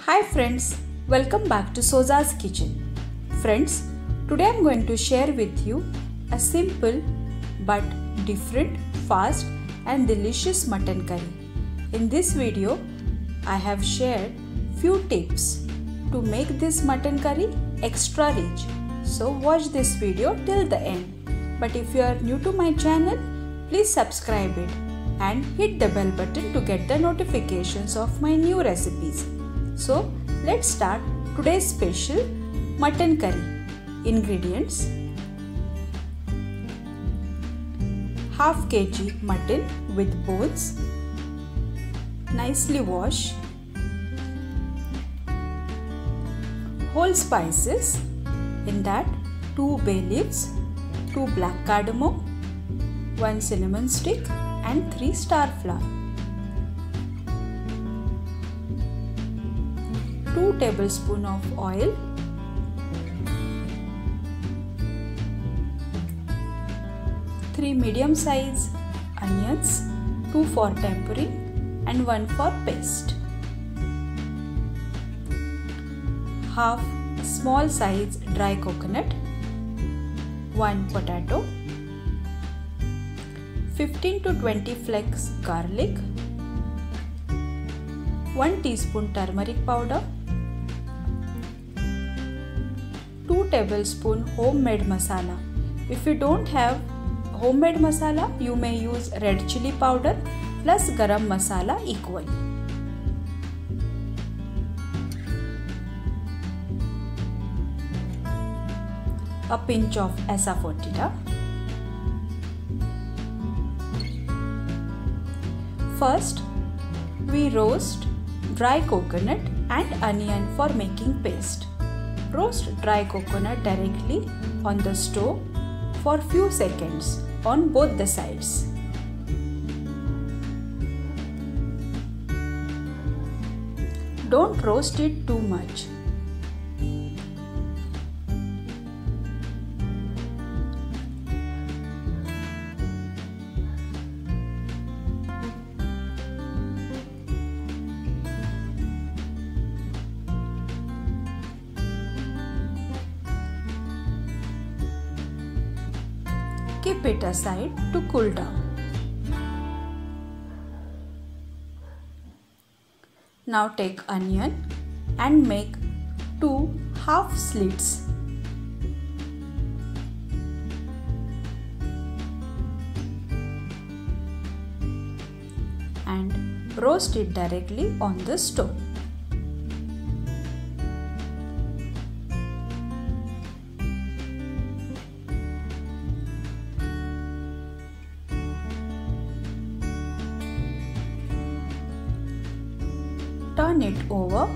Hi friends, welcome back to Soza's Kitchen. Friends, today I am going to share with you a simple but different, fast and delicious mutton curry. In this video, I have shared few tips to make this mutton curry extra rich. So watch this video till the end. But if you are new to my channel, please subscribe it and hit the bell button to get the notifications of my new recipes. So let's start today's special mutton curry. Ingredients: half kg mutton with bones, nicely wash. Whole spices, in that 2 bay leaves, 2 black cardamom, 1 cinnamon stick and 3 star flower. 2 tablespoons of oil, three medium size onions, 2 for tempering and 1 for paste. Half small size dry coconut, 1 potato, 15 to 20 flakes garlic, 1 teaspoon turmeric powder, 2 tablespoons homemade masala. If you don't have homemade masala, you may use red chili powder plus garam masala equally. A pinch of asafoetida. First, we roast dry coconut and onion for making paste. Roast dry coconut directly on the stove for few seconds on both the sides. Don't roast it too much. Keep it aside to cool down. Now take onion and make 2 half slits. And roast it directly on the stove. Turn it over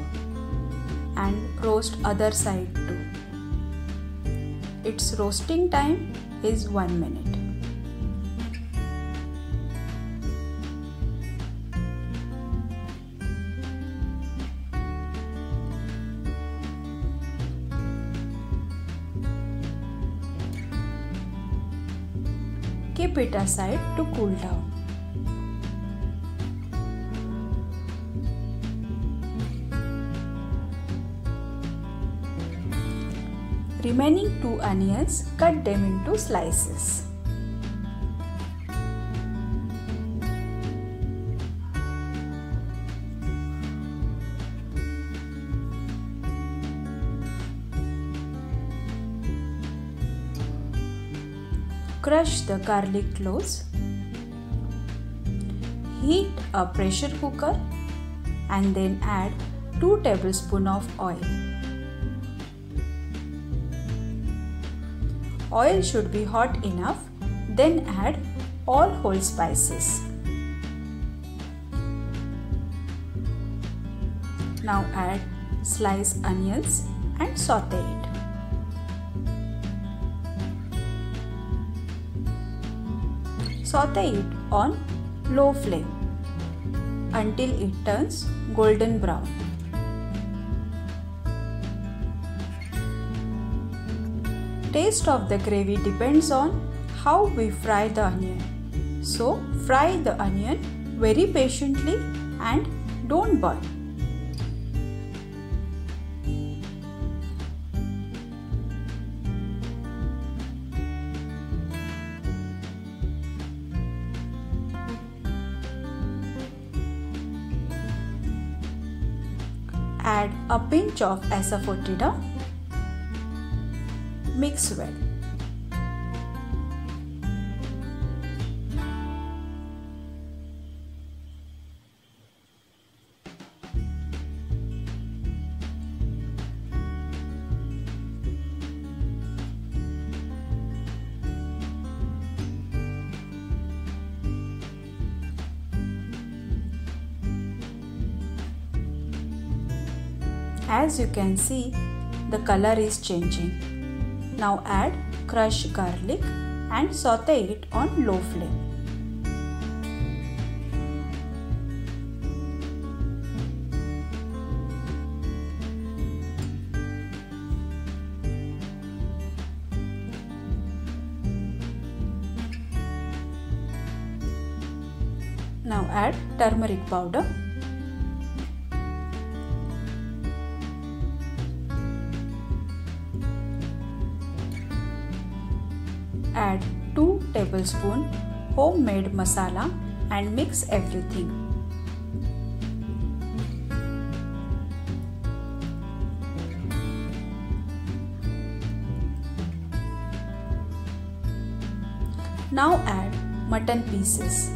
and roast other side too. Its roasting time is 1 minute. Keep it aside to cool down. Remaining 2 onions, cut them into slices. Crush the garlic cloves. Heat a pressure cooker and then add 2 tablespoons of oil. Oil should be hot enough, then add all whole spices. Now add sliced onions and saute it. Saute it on low flame until it turns golden brown. Taste of the gravy depends on how we fry the onion. So fry the onion very patiently and don't burn. Add a pinch of asafoetida. Mix well. As you can see, the color is changing. Now add crushed garlic and saute it on low flame. Now add turmeric powder. Add 2 tablespoons homemade masala and mix everything. Now add mutton pieces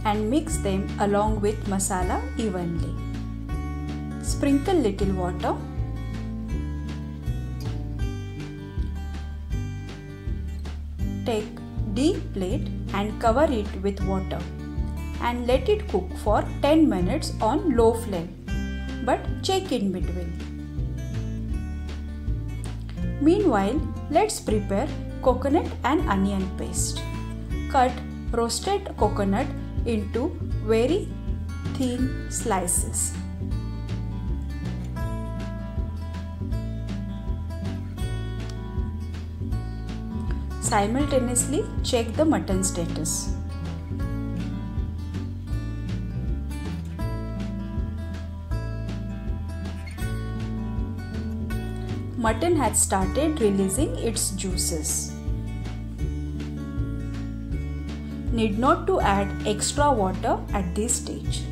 and mix them along with masala evenly. Sprinkle little water. Take deep plate and cover it with water and let it cook for 10 minutes on low flame, but check in between. Meanwhile, let's prepare coconut and onion paste. Cut roasted coconut into very thin slices. Simultaneously check the mutton status. Mutton has started releasing its juices. Need not to add extra water at this stage.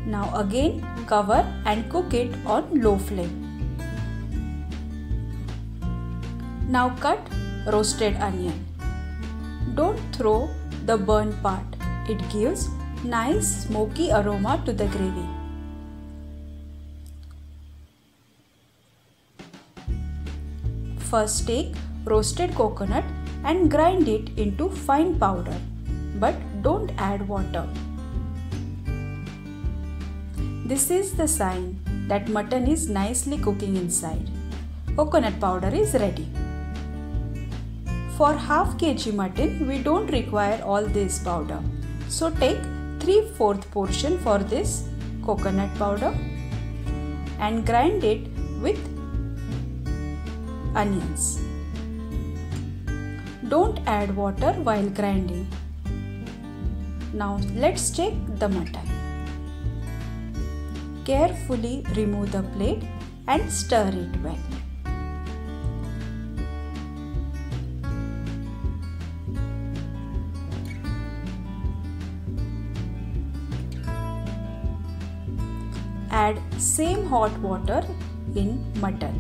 Now again cover and cook it on low flame. Now cut roasted onion. Don't throw the burnt part. It gives nice smoky aroma to the gravy. First take roasted coconut and grind it into fine powder, but don't add water. This is the sign that mutton is nicely cooking inside. Coconut powder is ready. For half kg mutton, we don't require all this powder. So take 3/4 portion for this coconut powder and grind it with onions. Don't add water while grinding. Now let's check the mutton. Carefully remove the plate and stir it well. Add same hot water in mutton.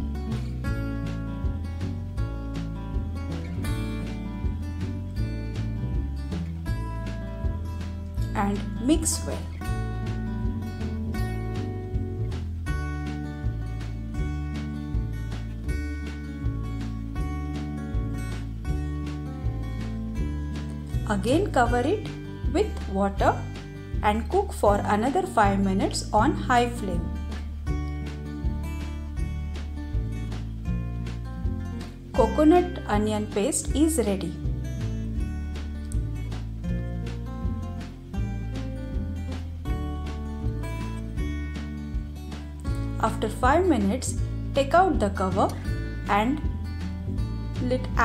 And mix well. Again cover it with water and cook for another 5 minutes on high flame. Coconut onion paste is ready. After 5 minutes, take out the cover and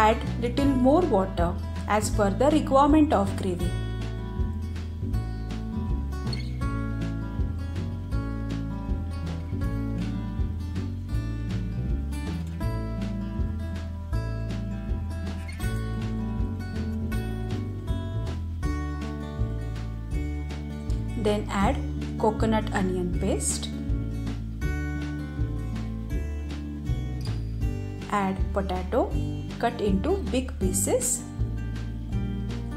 add little more water as per the requirement of gravy. Then add coconut onion paste. Add potato cut into big pieces.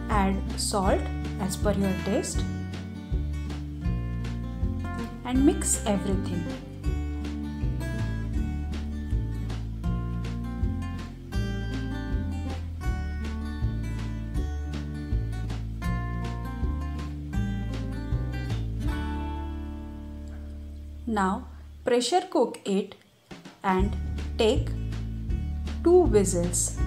Add salt as per your taste and mix everything. Now pressure cook it and take 2 whistles.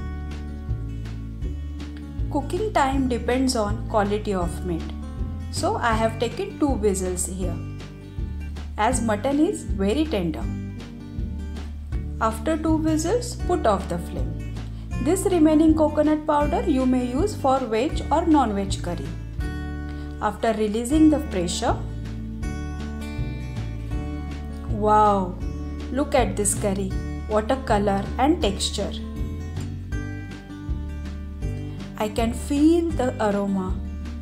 Cooking time depends on quality of meat. So I have taken 2 whistles here, as mutton is very tender. After 2 whistles, put off the flame. This remaining coconut powder you may use for veg or non-veg curry. After releasing the pressure, wow! Look at this curry. What a color and texture. I can feel the aroma,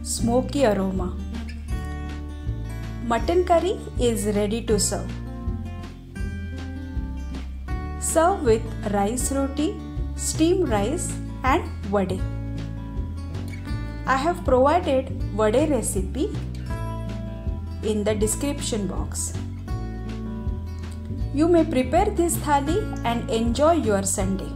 smoky aroma. Mutton curry is ready to serve. Serve with rice roti, steamed rice and vade. I have provided vade recipe in the description box. You may prepare this thali and enjoy your Sunday.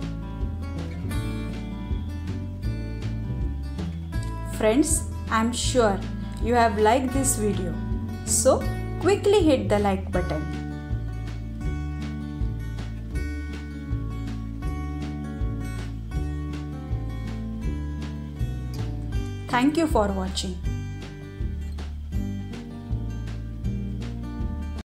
Friends, I am sure you have liked this video. So quickly hit the like button. Thank you for watching.